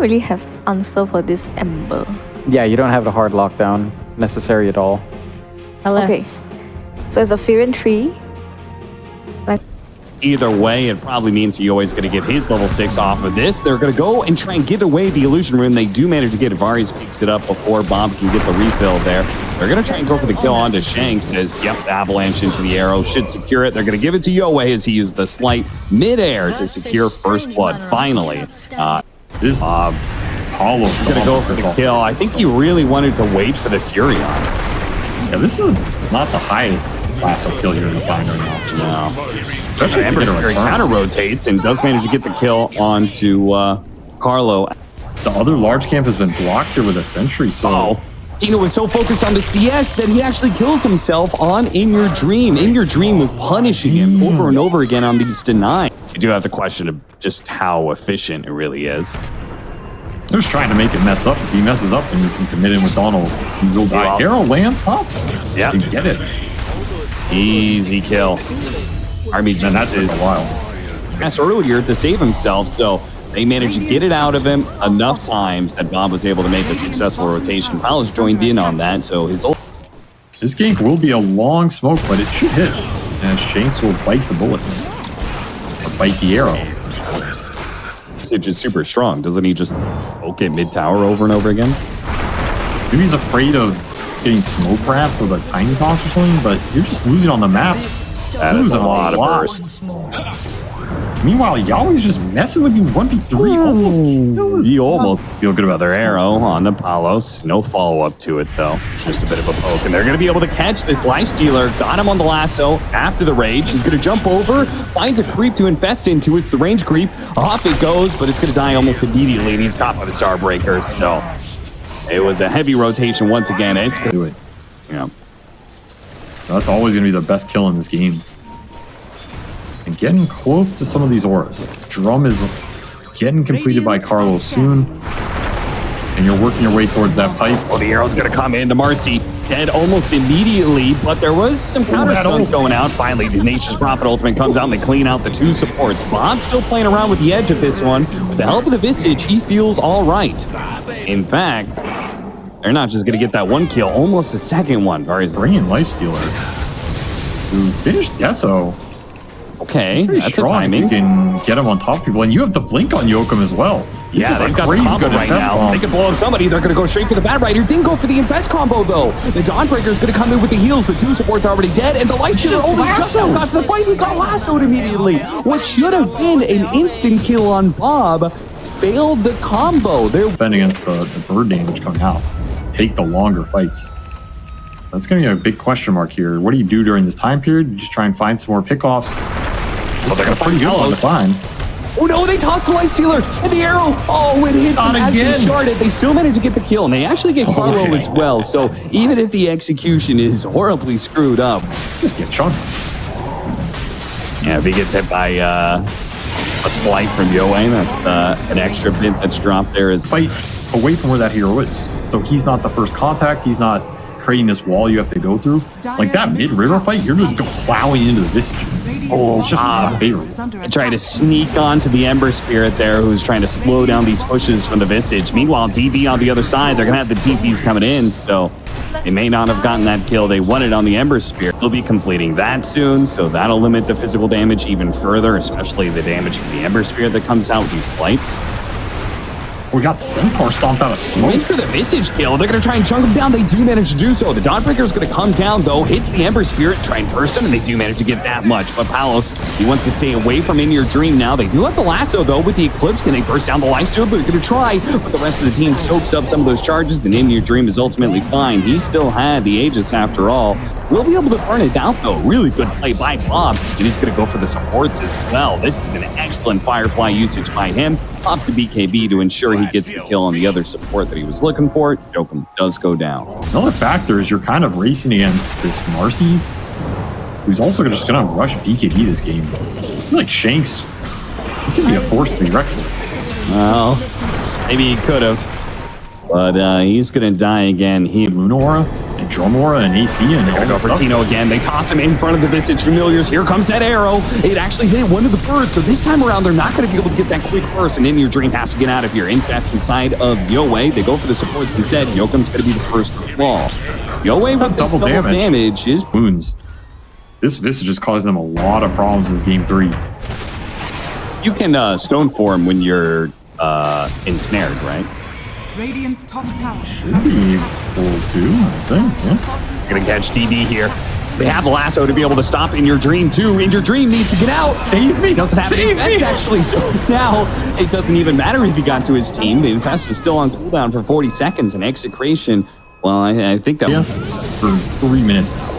really have answer for this Ember. Yeah, you don't have the hard lockdown necessary at all. Okay. So it's a Furion 3. Either way, it probably means he always going to get his level 6 off of this. They're going to go and try and get away the illusion rune. They do manage to get it. Varys picks it up before Bob can get the refill there. They're going to try and go for the kill onto Shanks as, yep, avalanche into the arrow should secure it. They're going to give it to Yoei as he used the slight mid-air to secure first blood finally. This Apollo's going to go for the kill. I think he really wanted to wait for the Furion. Yeah, this is not the highest class of kill you're going to find right now. No. Especially Ember counter rotates and does manage to get the kill onto Carlo. The other large camp has been blocked here with a sentry, so... Tino was so focused on the CS that he actually killed himself on In Your Dream. In Your Dream was punishing him over and over again on these denies. You do have the question of just how efficient it really is. They're just trying to make it mess up. If he messes up, then you can commit in with Donald. You'll die. Arrow lands top. Yeah. You get it. Easy kill. Army that's is a while. That's earlier to save himself, so they managed to get it out of him enough times that Bob was able to make a successful rotation. Palos joined in on that, so his ult. This gank will be a long smoke, but it should hit. And Shanks will bite the bullet. Or bite the arrow. Sitch is super strong. Doesn't he just poke it mid-tower over and over again? Maybe he's afraid of getting smoke wrapped with a tiny toss or something, but you're just losing on the map. That is a lot of burst. Meanwhile, Yahweh's just messing with you 1v3. Almost. You almost feel good about their arrow on the Palos. No follow-up to it, though. It's just a bit of a poke. And they're going to be able to catch this Lifestealer. Got him on the lasso after the rage. He's going to jump over, finds a creep to infest into. It's the range creep. Off it goes, but it's going to die almost immediately. And he's caught by the Starbreakers. So it was a heavy rotation once again. It's going to do it. Yeah. That's always going to be the best kill in this game. And getting close to some of these auras. Drum is getting completed by Carlo soon. And you're working your way towards that pipe. Oh, the arrow's going to come in. The Marcy dead almost immediately, but there was some counter stuns going out. Finally, the Nature's Prophet ultimate comes out and they clean out the two supports. Bob's still playing around with the edge of this one. With the help of the Visage, he feels all right. In fact, they're not just going to get that one kill, almost a second one. Varys bringing Lifestealer to finish Deso. Okay, that's strong. a timing. You can get him on top of people, and you have the blink on Yoakum as well. Yeah, they've got the combo right now. They can blow up somebody. They're going to go straight for the Bad Rider. Didn't go for the Infest combo, though. The Dawnbreaker is going to come in with the heals, but two supports are already dead, and the Lightshield's only just now got to the fight. He got lassoed immediately. What should have been an instant kill on Bob failed the combo. They're defending against the bird damage coming out. Take the longer fights. That's going to be a big question mark here. What do you do during this time period? You just try and find some more pickoffs. Oh, they're going to pretty good on the fine. Oh no, they tossed the Lifestealer and the arrow. Oh, it hit them as they sharded. They still managed to get the kill, and they actually get Carlo as well. So even if the execution is horribly screwed up, just get chunked. Yeah, if he gets hit by a slight from Yoei, that's an extra bit that's dropped there. Is fight away from where that hero is. So he's not the first contact. He's not creating this wall you have to go through. Like that mid-river fight, you're just plowing into the Visage. Oh, it's just my favorite. Trying to sneak onto the Ember Spirit there, who's trying to slow down these pushes from the Visage. Meanwhile, DB on the other side, they're going to have the TPs coming in, so they may not have gotten that kill they wanted on the Ember Spirit. They'll be completing that soon, so that'll limit the physical damage even further, especially the damage from the Ember Spirit that comes out with these slights. We got Centaur stomped out of smoke. Wait for the Visage kill. They're going to try and chunk him down. They do manage to do so. The Dawnbreaker is going to come down, though, hits the Ember Spirit, try and burst him, and they do manage to get that much. But Palos, he wants to stay away from In Your Dream now. They do have the lasso, though, with the Eclipse. Can they burst down the Lifestealer? They're going to try, but the rest of the team soaks up some of those charges, and In Your Dream is ultimately fine. He still had the Aegis after all. We'll be able to burn it out, though. Really good play by Bob. And he's going to go for the supports as well. This is an excellent Firefly usage by him. Pops the BKB to ensure he gets the kill on the other support that he was looking for. Yoakum does go down. Another factor is you're kind of racing against this Marcy, who's also just going to rush BKB this game. I feel like Shanks could be a force to be reckoned with. Well, maybe he could have. But he's going to die again. He Luna Aura and Drum Aura and AC and They're gonna go for Tino again. They toss him in front of the Visage Familiars. Here comes that arrow. It actually hit one of the birds. So this time around, they're not going to be able to get that quick burst. And In Your Dream has to get out of here. Infest inside of Yoei. They go for the supports instead. Yokum's going to be the first to fall. Yoei with this double damage is wounds. This Visage is causing them a lot of problems in this game 3. You can stone form when you're ensnared, right? Radiant's top tower is Should under be attack. full too, I think. Yeah. Gonna catch DB here. They have lasso to be able to stop In Your Dream too. In Your Dream needs to get out. Save me! Doesn't have Save any me! actually. So now it doesn't even matter if he got to his team. The Infest was still on cooldown for 40 seconds. And Execration, well, I think that For 3 minutes now.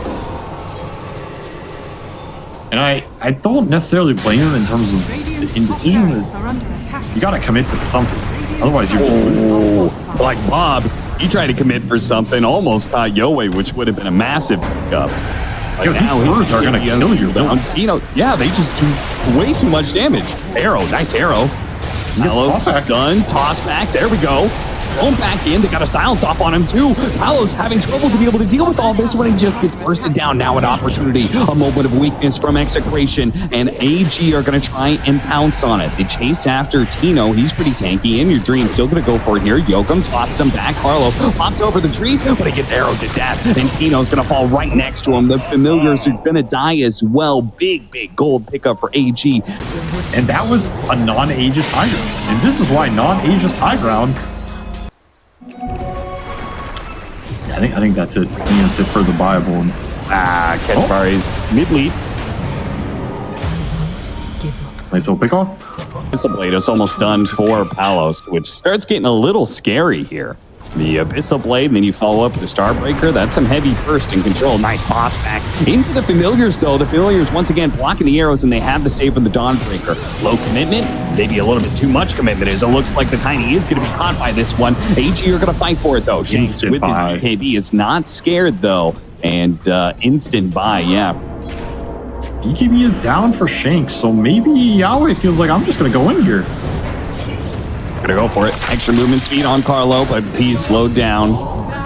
And I don't necessarily blame him in terms of the Radiant's top indecision. barracks are under attack. You gotta commit to something. Otherwise, you're like Bob, he tried to commit for something, almost caught Yoei, which would have been a massive pickup. Like these birds are gonna kill you. Tino, yeah, they just do way too much damage. Arrow, nice arrow. Palos done, toss back, there we go. Going back in, they got a silence off on him too. Palos having trouble to be able to deal with all this when he just gets bursted down. Now an opportunity, a moment of weakness from Execration, and AG are going to try and pounce on it. They chase after Tino. He's pretty tanky. In Your Dream still going to go for it here. Yokum tosses him back. Carlo pops over the trees, but he gets arrowed to death, and Tino's going to fall right next to him. The Familiars are going to die as well. Big gold pickup for AG. And that was a non-Aegis high ground. And this is why non-Aegis high ground. I think that's it. I think that's it for the Bible. Ketbari's mid lead. Nice little pick off. Abyssal Blade is almost done for Palos, which starts getting a little scary here. The Abyssal Blade, and then you follow up with the Starbreaker. That's some heavy burst and control. Nice toss back into the Familiars, though. The Familiars, once again, blocking the arrows, and they have the save from the Dawnbreaker. Low commitment, maybe a little bit too much commitment, as it looks like the Tiny is going to be caught by this one. AG are going to fight for it, though. Shanks with his BKB is not scared, though, and instant buy, yeah. BKB is down for Shanks, so maybe Yahweh feels like I'm just going to go in here. Gonna go for it. Extra movement speed on Carlo, but he's slowed down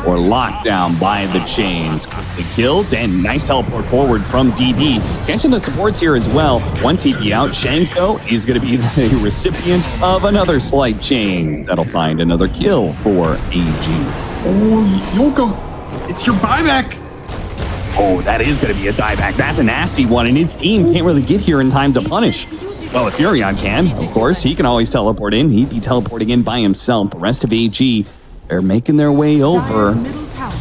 or locked down by the chains. Quickly killed, and nice teleport forward from DB. Catching the supports here as well. One TP out. Shanks, though, is going to be the recipient of another slight chains. That'll find another kill for AG. Oh, Yokum, it's your buyback. Oh, that is going to be a dieback. That's a nasty one, and his team can't really get here in time to punish. Well, if Furion can, of course, he can always teleport in. He'd be teleporting in by himself. The rest of AG, they're making their way over.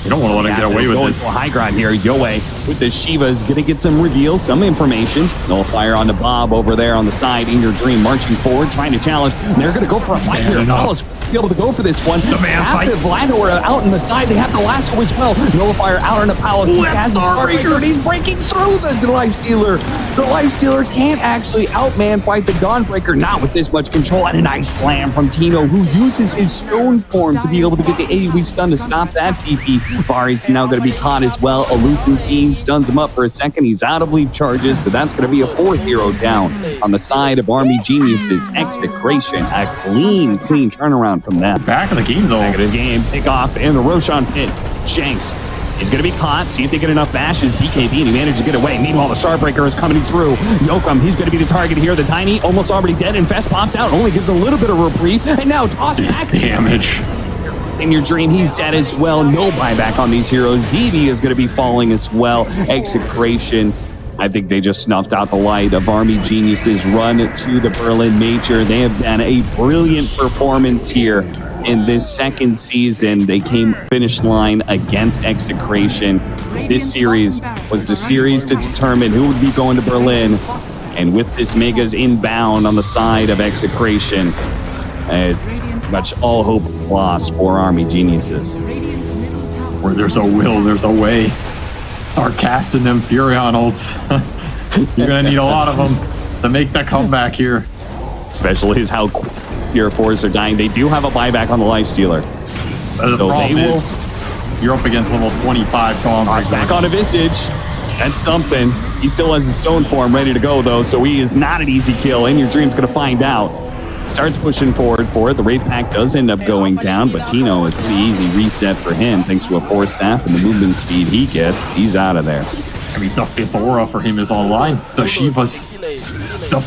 You don't want to let him get away with this. High ground here. Yoei with the Shiva is going to get some reveal, some information. Nullifier onto Bob over there on the side. In Your Dream marching forward, trying to challenge. And they're going to go for a fight here. Palos be able to go for this one. The man fight. The Vlador out in the side. They have the lasso as well. Nullifier out on the Palos. He has the Starbreaker, and he's breaking through the Lifestealer. The Lifestealer can't actually outman fight the Dawnbreaker, not with this much control. And a nice slam from Tino, who uses his stone form to be able to get the AoE stun to stop that TP. Vari's now going to be caught as well. A loosened Fiend stuns him up for a second. He's out of leave charges, so that's going to be a 4th hero down. On the side of Army Geniuses, Execration, a clean turnaround from them. Back in the game, though. Back in the game, pick off in the Roshan pit. Shanks, he's going to be caught. See if they get enough bashes. BKB, and he managed to get away. Meanwhile, the Starbreaker is coming through. Yokum, he's going to be the target here. The Tiny, almost already dead. Infest pops out, only gives a little bit of reprieve. And now toss back. Damage. In Your Dream, he's dead as well. No buyback on these heroes. DB is going to be falling as well. Execration, I think they just snuffed out the light of Army Geniuses' run to the Berlin Major. They have done a brilliant performance here in this second season. They came finish line against Execration. This series was the series to determine who would be going to Berlin. And with this Megas inbound on the side of Execration, it's much all hope lost for Army Geniuses. Where there's a will, there's a way. Start casting them Furion ults. You're going to need a lot of them to make that comeback here. Especially as how quick your fours are dying. They do have a buyback on the Lifestealer. The problem is, you're up against level 25 Dawnbreaker. Back on a Visage. That's something. He still has his stone form ready to go, though, so he is not an easy kill. In Your Dream's going to find out. starts pushing forward for it. The Wraith Pack does end up going down, but Tino, a pretty easy reset for him thanks to a Force Staff and the movement speed he gets. He's out of there. I mean, the 5th aura for him is online. The Shivas, the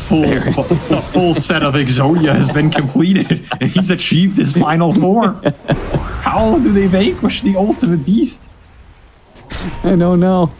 full set of Exodia has been completed, and he's achieved his final 4. How do they vanquish the ultimate beast? I don't know.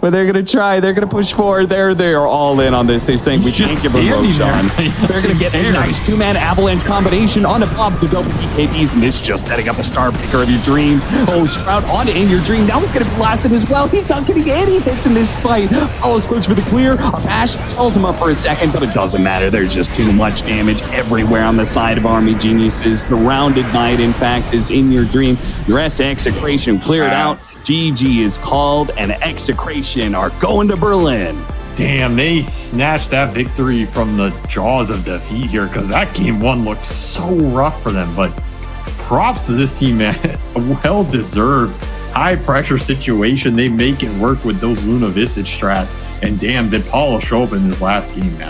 But they're going to try. They're going to push forward. They are all in on this. They think we can't give them Roshan. They're going to get a nice 2-man avalanche combination on above the double BKBs. And this just setting up a star picker of your dreams. Oh, Sprout on In Your Dream. Now he's going to be blasted as well. He's not getting any hits in this fight. Palos goes for the clear. A bash stalls him up for a second, but it doesn't matter. There's just too much damage everywhere on the side of Army Geniuses. The Round Ignite, in fact, is In Your Dream. The rest Execration cleared out. GG is called, and Execration are going to Berlin. Damn, they snatched that victory from the jaws of defeat here, because that game 1 looked so rough for them. But props to this team, man. A well-deserved high-pressure situation. They make it work with those Luna Visage strats. And damn, did Paulo show up in this last game, man.